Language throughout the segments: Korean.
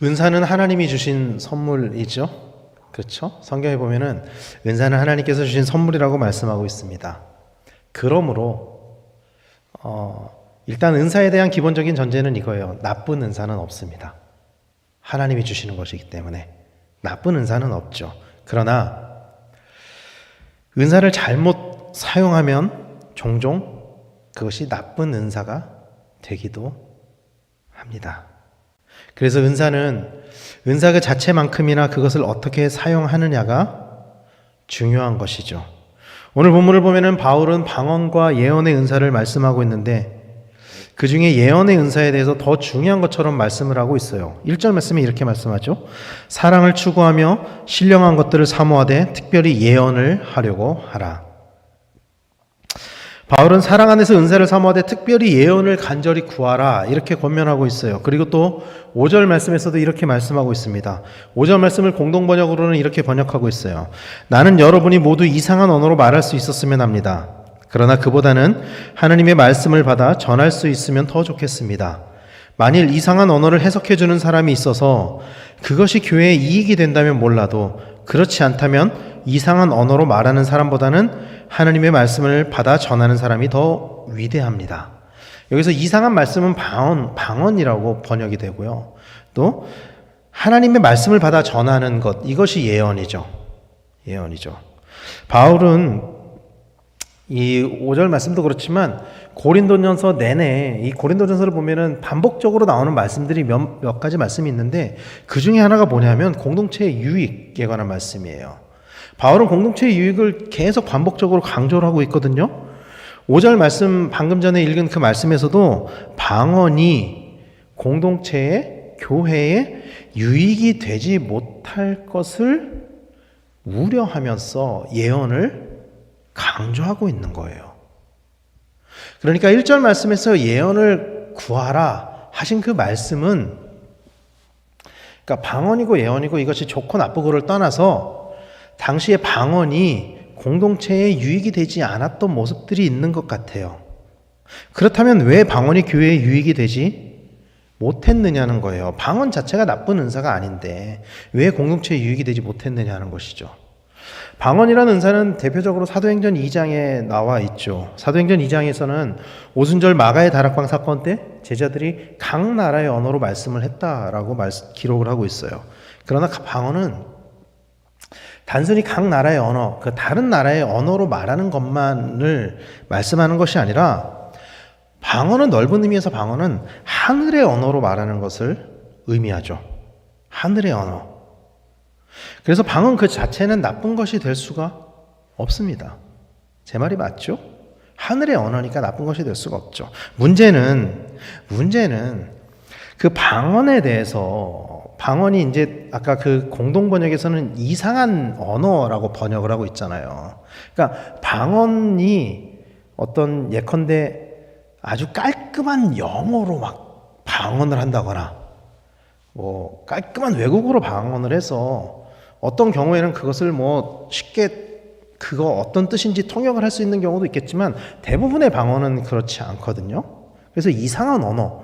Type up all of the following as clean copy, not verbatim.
은사는 하나님이 주신 선물이죠. 그렇죠? 성경에 보면은 은사는 하나님께서 주신 선물이라고 말씀하고 있습니다. 그러므로 일단 은사에 대한 기본적인 전제는 이거예요. 나쁜 은사는 없습니다. 하나님이 주시는 것이기 때문에 나쁜 은사는 없죠. 그러나 은사를 잘못 사용하면 종종 그것이 나쁜 은사가 되기도 합니다. 그래서 은사 그 자체만큼이나 그것을 어떻게 사용하느냐가 중요한 것이죠. 오늘 본문을 보면은 바울은 방언과 예언의 은사를 말씀하고 있는데 그 중에 예언의 은사에 대해서 더 중요한 것처럼 말씀을 하고 있어요. 1절 말씀에 이렇게 말씀하죠. 사랑을 추구하며 신령한 것들을 사모하되 특별히 예언을 하려고 하라. 바울은 사랑 안에서 은사를 사모하되 특별히 예언을 간절히 구하라 이렇게 권면하고 있어요. 그리고 또 5절 말씀에서도 이렇게 말씀하고 있습니다. 5절 말씀을 공동번역으로는 이렇게 번역하고 있어요. 나는 여러분이 모두 이상한 언어로 말할 수 있었으면 합니다. 그러나 그보다는 하나님의 말씀을 받아 전할 수 있으면 더 좋겠습니다. 만일 이상한 언어를 해석해 주는 사람이 있어서 그것이 교회에 이익이 된다면 몰라도 그렇지 않다면 이상한 언어로 말하는 사람보다는 하나님의 말씀을 받아 전하는 사람이 더 위대합니다. 여기서 이상한 말씀은 방언이라고 번역이 되고요. 또 하나님의 말씀을 받아 전하는 것, 이것이 예언이죠. 바울은 이 5절 말씀도 그렇지만 고린도전서 내내 이 고린도전서를 보면은 반복적으로 나오는 말씀들이 몇 가지 말씀이 있는데 그 중에 하나가 뭐냐면 공동체의 유익에 관한 말씀이에요. 바울은 공동체의 유익을 계속 반복적으로 강조를 하고 있거든요. 5절 말씀 방금 전에 읽은 그 말씀에서도 방언이 공동체의 교회에 유익이 되지 못할 것을 우려하면서 예언을 강조하고 있는 거예요. 그러니까 1절 말씀에서 예언을 구하라 하신 그 말씀은 그러니까 방언이고 예언이고 이것이 좋고 나쁘고를 떠나서 당시에 방언이 공동체에 유익이 되지 않았던 모습들이 있는 것 같아요. 그렇다면 왜 방언이 교회에 유익이 되지 못했느냐는 거예요. 방언 자체가 나쁜 은사가 아닌데 왜 공동체에 유익이 되지 못했느냐는 것이죠. 방언이라는 은사는 대표적으로 사도행전 2장에 나와 있죠. 사도행전 2장에서는 오순절 마가의 다락방 사건 때 제자들이 각 나라의 언어로 말씀을 했다라고 기록을 하고 있어요. 그러나 방언은 단순히 각 나라의 언어, 그 다른 나라의 언어로 말하는 것만을 말씀하는 것이 아니라 방언은 넓은 의미에서 방언은 하늘의 언어로 말하는 것을 의미하죠. 하늘의 언어. 그래서 방언 그 자체는 나쁜 것이 될 수가 없습니다. 제 말이 맞죠? 하늘의 언어니까 나쁜 것이 될 수가 없죠. 문제는 그 방언에 대해서 방언이 이제 아까 그 공동번역에서는 이상한 언어라고 번역을 하고 있잖아요. 그러니까 방언이 어떤 예컨대 아주 깔끔한 영어로 막 방언을 한다거나 뭐 깔끔한 외국어로 방언을 해서 어떤 경우에는 그것을 뭐 쉽게 그거 어떤 뜻인지 통역을 할 수 있는 경우도 있겠지만 대부분의 방언은 그렇지 않거든요. 그래서 이상한 언어,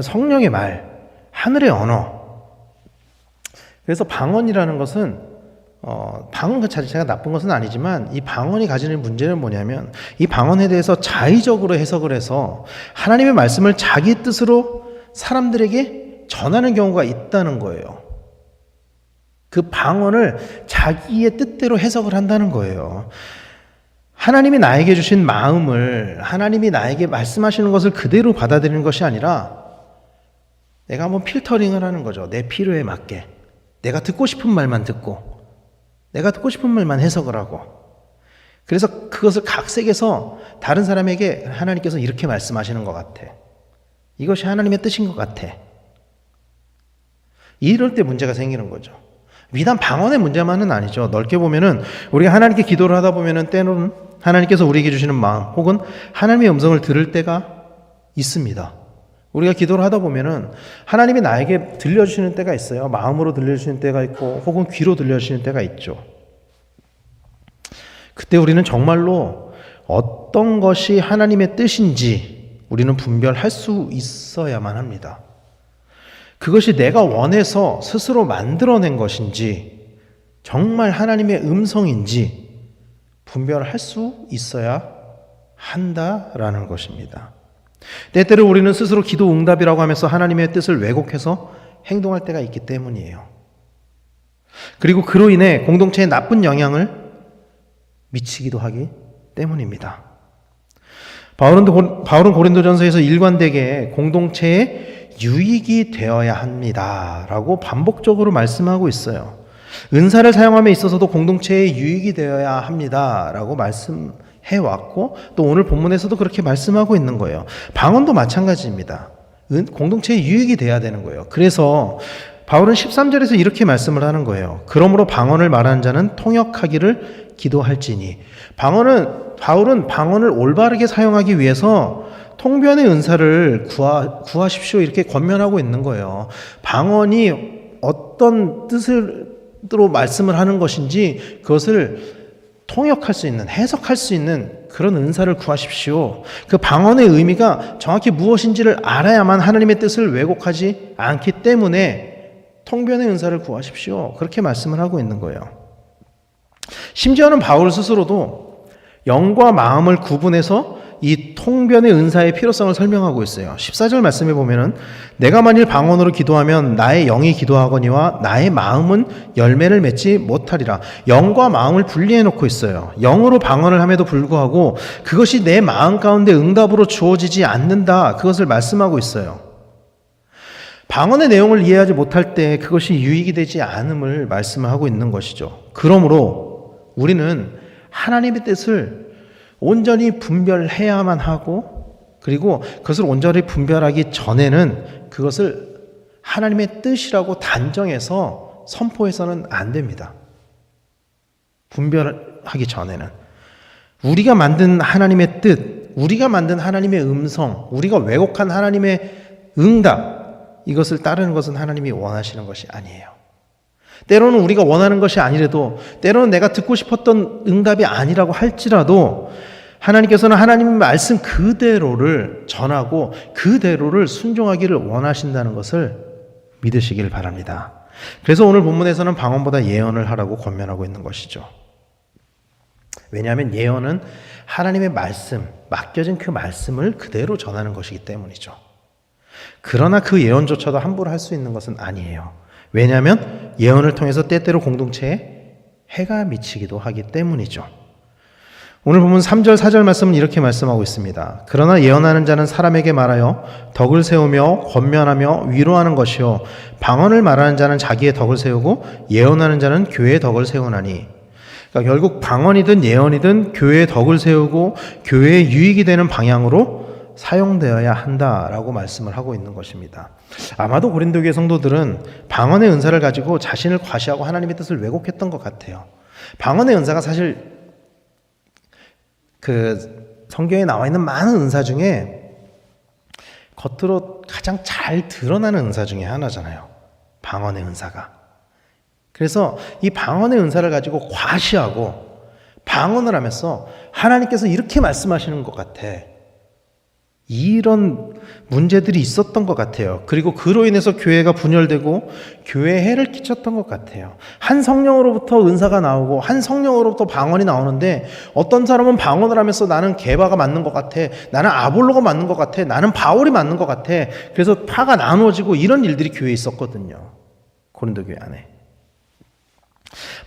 성령의 말, 하늘의 언어. 그래서 방언이라는 것은 방언 그 자체가 나쁜 것은 아니지만 이 방언이 가지는 문제는 뭐냐면 이 방언에 대해서 자의적으로 해석을 해서 하나님의 말씀을 자기 뜻으로 사람들에게 전하는 경우가 있다는 거예요. 그 방언을 자기의 뜻대로 해석을 한다는 거예요. 하나님이 나에게 주신 마음을 하나님이 나에게 말씀하시는 것을 그대로 받아들이는 것이 아니라 내가 한번 필터링을 하는 거죠. 내 필요에 맞게. 내가 듣고 싶은 말만 듣고 내가 듣고 싶은 말만 해석을 하고 그래서 그것을 각색해서 다른 사람에게 하나님께서 이렇게 말씀하시는 것 같아. 이것이 하나님의 뜻인 것 같아. 이럴 때 문제가 생기는 거죠. 비단 방언의 문제만은 아니죠. 넓게 보면은 우리가 하나님께 기도를 하다 보면은 때로는 하나님께서 우리에게 주시는 마음 혹은 하나님의 음성을 들을 때가 있습니다. 우리가 기도를 하다 보면은 하나님이 나에게 들려주시는 때가 있어요. 마음으로 들려주시는 때가 있고 혹은 귀로 들려주시는 때가 있죠. 그때 우리는 정말로 어떤 것이 하나님의 뜻인지 우리는 분별할 수 있어야만 합니다. 그것이 내가 원해서 스스로 만들어낸 것인지 정말 하나님의 음성인지 분별할 수 있어야 한다라는 것입니다. 때때로 우리는 스스로 기도 응답이라고 하면서 하나님의 뜻을 왜곡해서 행동할 때가 있기 때문이에요. 그리고 그로 인해 공동체에 나쁜 영향을 미치기도 하기 때문입니다. 바울은 고린도전서에서 일관되게 공동체에 유익이 되어야 합니다라고 반복적으로 말씀하고 있어요. 은사를 사용함에 있어서도 공동체에 유익이 되어야 합니다라고 말씀해왔고 또 오늘 본문에서도 그렇게 말씀하고 있는 거예요. 방언도 마찬가지입니다. 공동체에 유익이 돼야 되는 거예요. 그래서 바울은 13절에서 이렇게 말씀을 하는 거예요. 그러므로 방언을 말하는 자는 통역하기를 기도할지니. 바울은 방언을 올바르게 사용하기 위해서 통변의 은사를 구하십시오 이렇게 권면하고 있는 거예요. 방언이 어떤 뜻으로 말씀을 하는 것인지 그것을 통역할 수 있는, 해석할 수 있는 그런 은사를 구하십시오. 그 방언의 의미가 정확히 무엇인지를 알아야만 하나님의 뜻을 왜곡하지 않기 때문에 통변의 은사를 구하십시오. 그렇게 말씀을 하고 있는 거예요. 심지어는 바울 스스로도 영과 마음을 구분해서 이 통변의 은사의 필요성을 설명하고 있어요. 14절 말씀에 보면은 내가 만일 방언으로 기도하면 나의 영이 기도하거니와 나의 마음은 열매를 맺지 못하리라. 영과 마음을 분리해 놓고 있어요. 영으로 방언을 함에도 불구하고 그것이 내 마음 가운데 응답으로 주어지지 않는다. 그것을 말씀하고 있어요. 방언의 내용을 이해하지 못할 때 그것이 유익이 되지 않음을 말씀하고 있는 것이죠. 그러므로 우리는 하나님의 뜻을 온전히 분별해야만 하고 그리고 그것을 온전히 분별하기 전에는 그것을 하나님의 뜻이라고 단정해서 선포해서는 안 됩니다. 분별하기 전에는 우리가 만든 하나님의 뜻, 우리가 만든 하나님의 음성, 우리가 왜곡한 하나님의 응답, 이것을 따르는 것은 하나님이 원하시는 것이 아니에요. 때로는 우리가 원하는 것이 아니라도, 때로는 내가 듣고 싶었던 응답이 아니라고 할지라도 하나님께서는 하나님의 말씀 그대로를 전하고 그대로를 순종하기를 원하신다는 것을 믿으시길 바랍니다. 그래서 오늘 본문에서는 방언보다 예언을 하라고 권면하고 있는 것이죠. 왜냐하면 예언은 하나님의 말씀, 맡겨진 그 말씀을 그대로 전하는 것이기 때문이죠. 그러나 그 예언조차도 함부로 할 수 있는 것은 아니에요. 왜냐하면 예언을 통해서 때때로 공동체에 해가 미치기도 하기 때문이죠. 오늘 보면 3절 4절 말씀은 이렇게 말씀하고 있습니다. 그러나 예언하는 자는 사람에게 말하여 덕을 세우며 권면하며 위로하는 것이요 방언을 말하는 자는 자기의 덕을 세우고 예언하는 자는 교회의 덕을 세우나니. 그러니까 결국 방언이든 예언이든 교회의 덕을 세우고 교회의 유익이 되는 방향으로 사용되어야 한다라고 말씀을 하고 있는 것입니다. 아마도 고린도 교회 성도들은 방언의 은사를 가지고 자신을 과시하고 하나님의 뜻을 왜곡했던 것 같아요. 방언의 은사가 사실 그 성경에 나와 있는 많은 은사 중에 겉으로 가장 잘 드러나는 은사 중에 하나잖아요. 방언의 은사가. 그래서 이 방언의 은사를 가지고 과시하고 방언을 하면서 하나님께서 이렇게 말씀하시는 것 같아. 이런 문제들이 있었던 것 같아요. 그리고 그로 인해서 교회가 분열되고 교회에 해를 끼쳤던 것 같아요. 한 성령으로부터 은사가 나오고 한 성령으로부터 방언이 나오는데 어떤 사람은 방언을 하면서 나는 게바가 맞는 것 같아. 나는 아볼로가 맞는 것 같아. 나는 바울이 맞는 것 같아. 그래서 파가 나누어지고 이런 일들이 교회에 있었거든요. 고린도 교회 안에.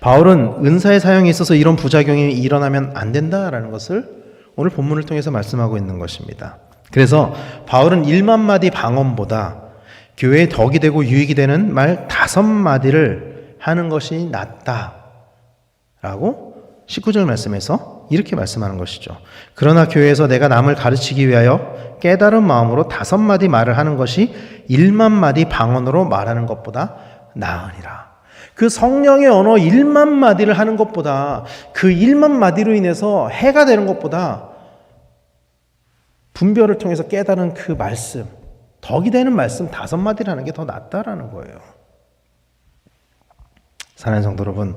바울은 은사의 사용에 있어서 이런 부작용이 일어나면 안 된다라는 것을 오늘 본문을 통해서 말씀하고 있는 것입니다. 그래서 바울은 1만 마디 방언보다 교회에 덕이 되고 유익이 되는 말 5마디를 하는 것이 낫다라고 19절 말씀에서 이렇게 말씀하는 것이죠. 그러나 교회에서 내가 남을 가르치기 위하여 깨달은 마음으로 5마디 말을 하는 것이 1만 마디 방언으로 말하는 것보다 나으니라. 그 성령의 언어 1만 마디를 하는 것보다 그 1만 마디로 인해서 해가 되는 것보다 분별을 통해서 깨달은 그 말씀, 덕이 되는 말씀 5마디를 하는 게 더 낫다라는 거예요. 사랑하는 성도 여러분,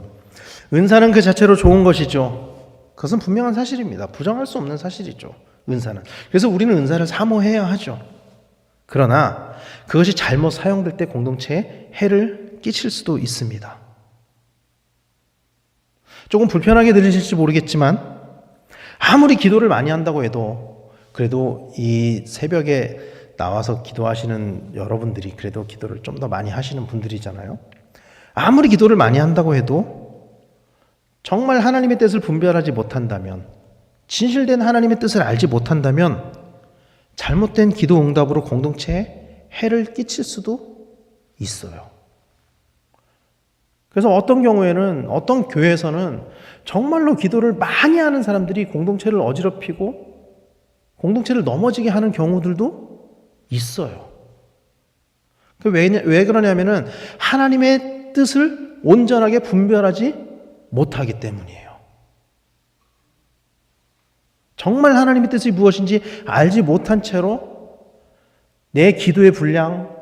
은사는 그 자체로 좋은 것이죠. 그것은 분명한 사실입니다. 부정할 수 없는 사실이죠. 은사는. 그래서 우리는 은사를 사모해야 하죠. 그러나 그것이 잘못 사용될 때 공동체에 해를 끼칠 수도 있습니다. 조금 불편하게 들리실지 모르겠지만 아무리 기도를 많이 한다고 해도 그래도 이 새벽에 나와서 기도하시는 여러분들이 그래도 기도를 좀 더 많이 하시는 분들이잖아요. 아무리 기도를 많이 한다고 해도 정말 하나님의 뜻을 분별하지 못한다면, 진실된 하나님의 뜻을 알지 못한다면 잘못된 기도 응답으로 공동체에 해를 끼칠 수도 있어요. 그래서 어떤 경우에는 어떤 교회에서는 정말로 기도를 많이 하는 사람들이 공동체를 어지럽히고 공동체를 넘어지게 하는 경우들도 있어요. 왜 그러냐면은 하나님의 뜻을 온전하게 분별하지 못하기 때문이에요. 정말 하나님의 뜻이 무엇인지 알지 못한 채로 내 기도의 분량,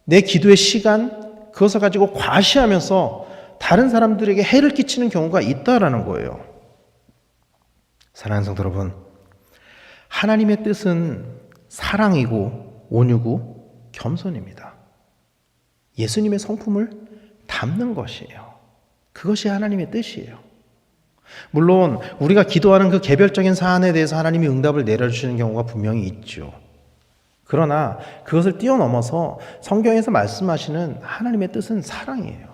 내 기도의 시간, 그것을 가지고 과시하면서 다른 사람들에게 해를 끼치는 경우가 있다라는 거예요. 사랑하는 성도 여러분, 하나님의 뜻은 사랑이고 온유고 겸손입니다. 예수님의 성품을 담는 것이에요. 그것이 하나님의 뜻이에요. 물론 우리가 기도하는 그 개별적인 사안에 대해서 하나님이 응답을 내려주시는 경우가 분명히 있죠. 그러나 그것을 뛰어넘어서 성경에서 말씀하시는 하나님의 뜻은 사랑이에요.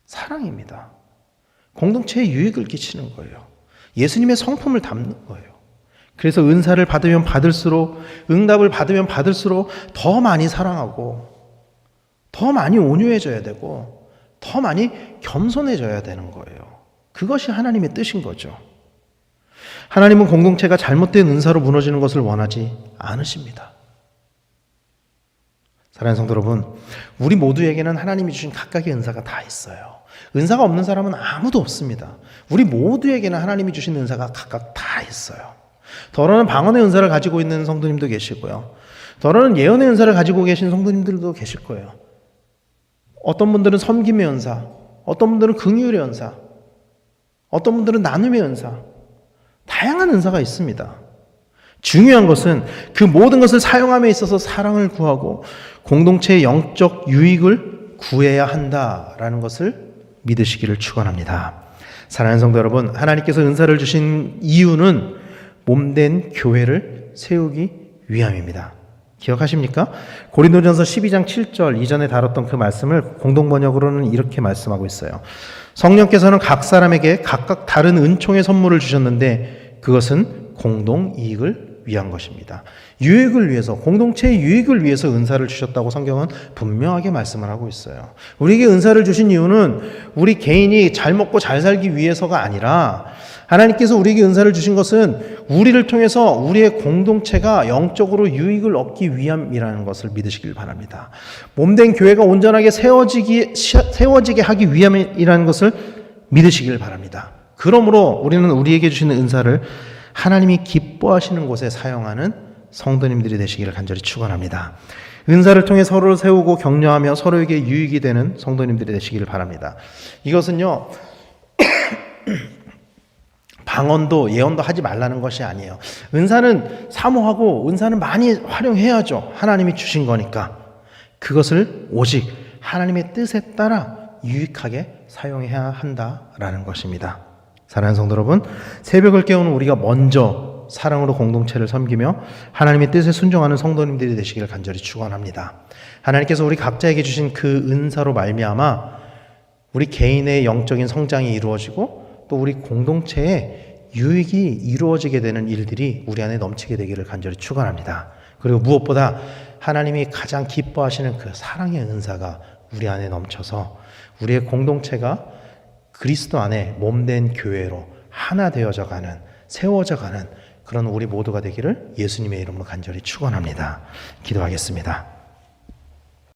사랑입니다. 공동체에 유익을 끼치는 거예요. 예수님의 성품을 담는 거예요. 그래서 은사를 받으면 받을수록, 응답을 받으면 받을수록 더 많이 사랑하고 더 많이 온유해져야 되고 더 많이 겸손해져야 되는 거예요. 그것이 하나님의 뜻인 거죠. 하나님은 공동체가 잘못된 은사로 무너지는 것을 원하지 않으십니다. 사랑하는 성도 여러분, 우리 모두에게는 하나님이 주신 각각의 은사가 다 있어요. 은사가 없는 사람은 아무도 없습니다. 우리 모두에게는 하나님이 주신 은사가 각각 다 있어요. 더러는 방언의 은사를 가지고 있는 성도님도 계시고요. 더러는 예언의 은사를 가지고 계신 성도님들도 계실 거예요. 어떤 분들은 섬김의 은사, 어떤 분들은 긍휼의 은사, 어떤 분들은 나눔의 은사, 다양한 은사가 있습니다. 중요한 것은 그 모든 것을 사용함에 있어서 사랑을 구하고 공동체의 영적 유익을 구해야 한다라는 것을 믿으시기를 축원합니다. 사랑하는 성도 여러분, 하나님께서 은사를 주신 이유는 몸된 교회를 세우기 위함입니다. 기억하십니까? 고린도전서 12장 7절 이전에 다뤘던 그 말씀을 공동번역으로는 이렇게 말씀하고 있어요. 성령께서는 각 사람에게 각각 다른 은총의 선물을 주셨는데 그것은 공동 이익을 위한 것입니다. 유익을 위해서, 공동체의 유익을 위해서 은사를 주셨다고 성경은 분명하게 말씀을 하고 있어요. 우리에게 은사를 주신 이유는 우리 개인이 잘 먹고 잘 살기 위해서가 아니라 하나님께서 우리에게 은사를 주신 것은 우리를 통해서 우리의 공동체가 영적으로 유익을 얻기 위함이라는 것을 믿으시길 바랍니다. 몸된 교회가 온전하게 세워지게 하기 위함이라는 것을 믿으시길 바랍니다. 그러므로 우리는 우리에게 주시는 은사를 하나님이 기뻐하시는 곳에 사용하는 성도님들이 되시기를 간절히 축원합니다. 은사를 통해 서로를 세우고 격려하며 서로에게 유익이 되는 성도님들이 되시기를 바랍니다. 이것은요 방언도 예언도 하지 말라는 것이 아니에요. 은사는 사모하고 은사는 많이 활용해야죠. 하나님이 주신 거니까. 그것을 오직 하나님의 뜻에 따라 유익하게 사용해야 한다라는 것입니다. 사랑하는 성도 여러분, 새벽을 깨우는 우리가 먼저 사랑으로 공동체를 섬기며 하나님의 뜻에 순종하는 성도님들이 되시기를 간절히 축원합니다. 하나님께서 우리 각자에게 주신 그 은사로 말미암아 우리 개인의 영적인 성장이 이루어지고 또 우리 공동체에 유익이 이루어지게 되는 일들이 우리 안에 넘치게 되기를 간절히 축원합니다. 그리고 무엇보다 하나님이 가장 기뻐하시는 그 사랑의 은사가 우리 안에 넘쳐서 우리의 공동체가 그리스도 안에 몸된 교회로 하나 되어져 가는, 세워져 가는 그런 우리 모두가 되기를 예수님의 이름으로 간절히 축원합니다. 기도하겠습니다.